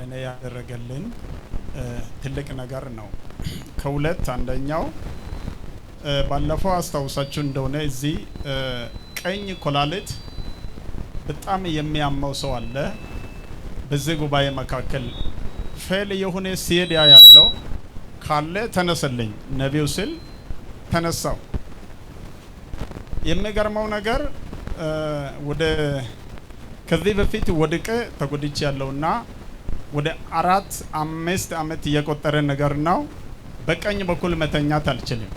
ለኔ ያደረገልን ትልቅ ነገር ነው። ከሁለት አንደኛው ባለፈው አስተውሳችሁ እንደሆነ እዚህ ቀኝ ኮላሊት በጣም የሚያመው ሰው አለ። በዚህ ጉባኤ መካከል ፌል የሆነ ሲዲያ ያለው ካለ ተነሰልኝ ነቢዩ ሲል ተነሳው። የሚገርመው ነገር ወደ ከዚህ በፊት ወድቄ ተጎድቼ ያለውና ወደ 4-5 አመት የቆጠረ ነገር ነው። በቀኝ በኩል መተኛት አልችልም።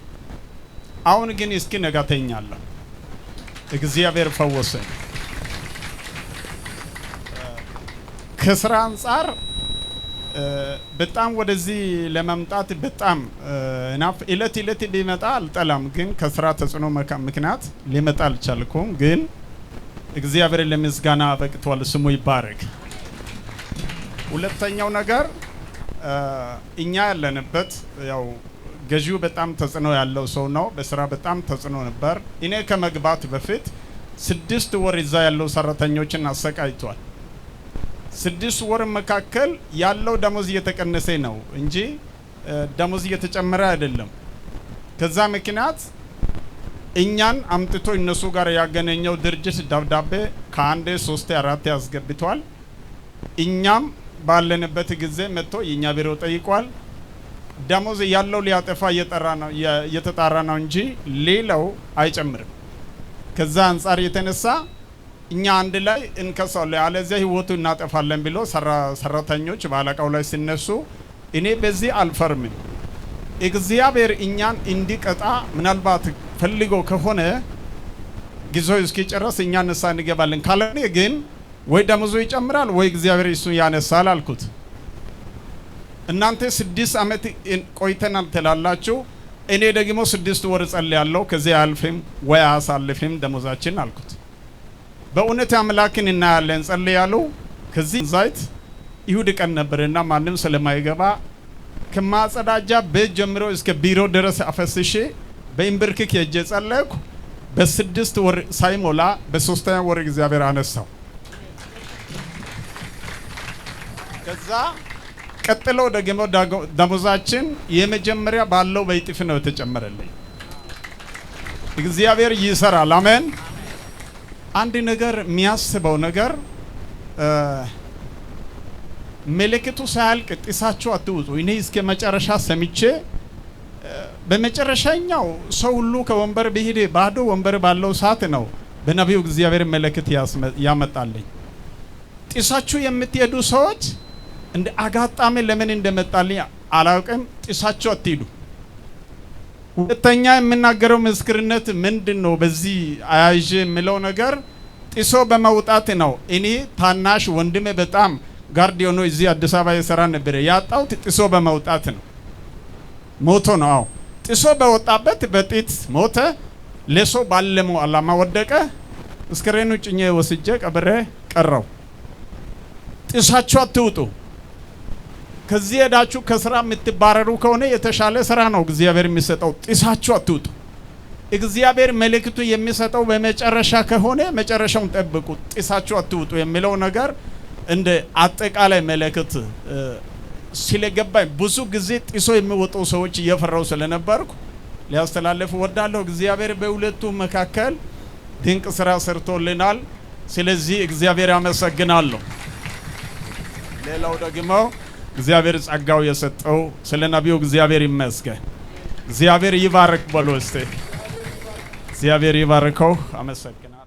አሁን ግን እስኪ ነጋተኛለሁ። እግዚአብሔር ፈወሰኝ። ከስራ አንፃር በጣም ወደዚህ ለመምጣት በጣም እለት ቢመጣ አልጠላም፣ ግን ከስራ ተጽዕኖ ምክንያት ሊመጣ አልቻልኩም። ግን እግዚአብሔር ለምስጋና በቅቷል፣ ስሙ ይባረክ። ሁለተኛው ነገር እኛ ያለንበት ያው ገዢው በጣም ተጽዕኖ ያለው ሰው ነው። በስራ በጣም ተጽዕኖ ነበር። እኔ ከመግባት በፊት 6 ወር እዛ ያለው ሰራተኞችን አሰቃይቷል። 6 ወር መካከል ያለው ደሞዝ እየተቀነሰ ነው እንጂ ደሞዝ እየተጨመረ አይደለም። ከዛ ምክንያት እኛን አምጥቶ እነሱ ጋር ያገናኘው ድርጅት ደብዳቤ ከአንዴ 3-4 ያስገብቷል። እኛም ባለንበት ጊዜ መጥቶ የኛ ቢሮ ጠይቋል። ደሞዝ ያለው ሊያጠፋ እየተጣራ ነው እንጂ ሌላው አይጨምርም። ከዛ አንፃር የተነሳ እኛ አንድ ላይ እንከሳለን አለዚያ ህይወቱ እናጠፋለን ብሎ ሰራተኞች ባለቃው ላይ ሲነሱ እኔ በዚህ አልፈርምም። እግዚአብሔር እኛን እንዲቀጣ ምናልባት ፈልጎ ከሆነ ጊዜው እስኪጨርስ እኛ ንሳ እንገባለን፣ ካልሆነ ግን ወይ ደሞዙ ይጨምራል ወይ እግዚአብሔር እሱ ያነሳል አልኩት። እናንተ 6 አመት ቆይተናል ትላላችሁ፣ እኔ ደግሞ 6 ወር ጸልያለሁ፣ ከዚህ አልፈም ወይ አሳልፈም ደሞዛችን አልኩት። በእውነት አምላክን እናያለን ጸልያለሁ። ከዚህ ዛይት ይሁድ ቀን ነበርና ማንም ስለማይገባ ከማጸዳጃ ቤት ጀምሮ እስከ ቢሮ ድረስ አፈስሼ በእንብርክክ የጄ ጸለይኩ። በ6 ወር ሳይሞላ በ3ኛ ወር እግዚአብሔር አነሳው። ከዛ ቀጥሎ ደግሞ ደሞዛችን የመጀመሪያ ባለው በይጥፍ ነው የተጨመረልኝ። እግዚአብሔር ይሰራል። አሜን። አንድ ነገር የሚያስበው ነገር ምልክቱ ሳያልቅ ጥሳችሁ አትውጡ። እኔ እስከ መጨረሻ ሰምቼ በመጨረሻኛው ሰው ሁሉ ከወንበር በሄደ ባዶ ወንበር ባለው ሰዓት ነው በነቢዩ እግዚአብሔር ምልክት ያመጣልኝ። ጥሳችሁ የምትሄዱ ሰዎች እንደ አጋጣሚ ለምን እንደመጣልኝ አላውቅም። ጥሳችሁ አትሄዱ። ሁለተኛ የምናገረው ምስክርነት ምንድነው? በዚህ አያይዤ የሚለው ነገር ጥሶ በመውጣት ነው። እኔ ታናሽ ወንድሜ በጣም ጋርዲዮኖ እዚህ አዲስ አበባ የሰራ ነበር። ያጣው ጥሶ በመውጣት ነው። ሞቶ ነው። አዎ ጥሶ በወጣበት በጥት ሞተ። ለሶ ባለሙ አላማ ወደቀ። እስክሬኑ ጭኜ ወስጄ ቀብሬ ቀረው። ጥሳችሁ አትውጡ። ከዚህ ሄዳችሁ ከስራ የምትባረሩ ከሆነ የተሻለ ስራ ነው እግዚአብሔር የሚሰጠው። ጥሳችሁ አትውጡ። እግዚአብሔር መልእክቱ የሚሰጠው በመጨረሻ ከሆነ መጨረሻውን ጠብቁ። ጥሳችሁ አትውጡ የሚለው ነገር እንደ አጠቃላይ መልእክት ስለገባኝ ብዙ ጊዜ ጥሶ የሚወጡ ሰዎች እየፈራው ስለነበርኩ ሊያስተላልፍ ወዳለሁ። እግዚአብሔር በሁለቱ መካከል ድንቅ ስራ ሰርቶልናል። ስለዚህ እግዚአብሔር አመሰግናለሁ። ሌላው ደግሞ እግዚአብሔር ጸጋው የሰጠው ስለ ነቢዩ እግዚአብሔር ይመስገን። እግዚአብሔር ይባርክ በሉ እስቲ። እግዚአብሔር ይባርከው። አመሰግናለሁ።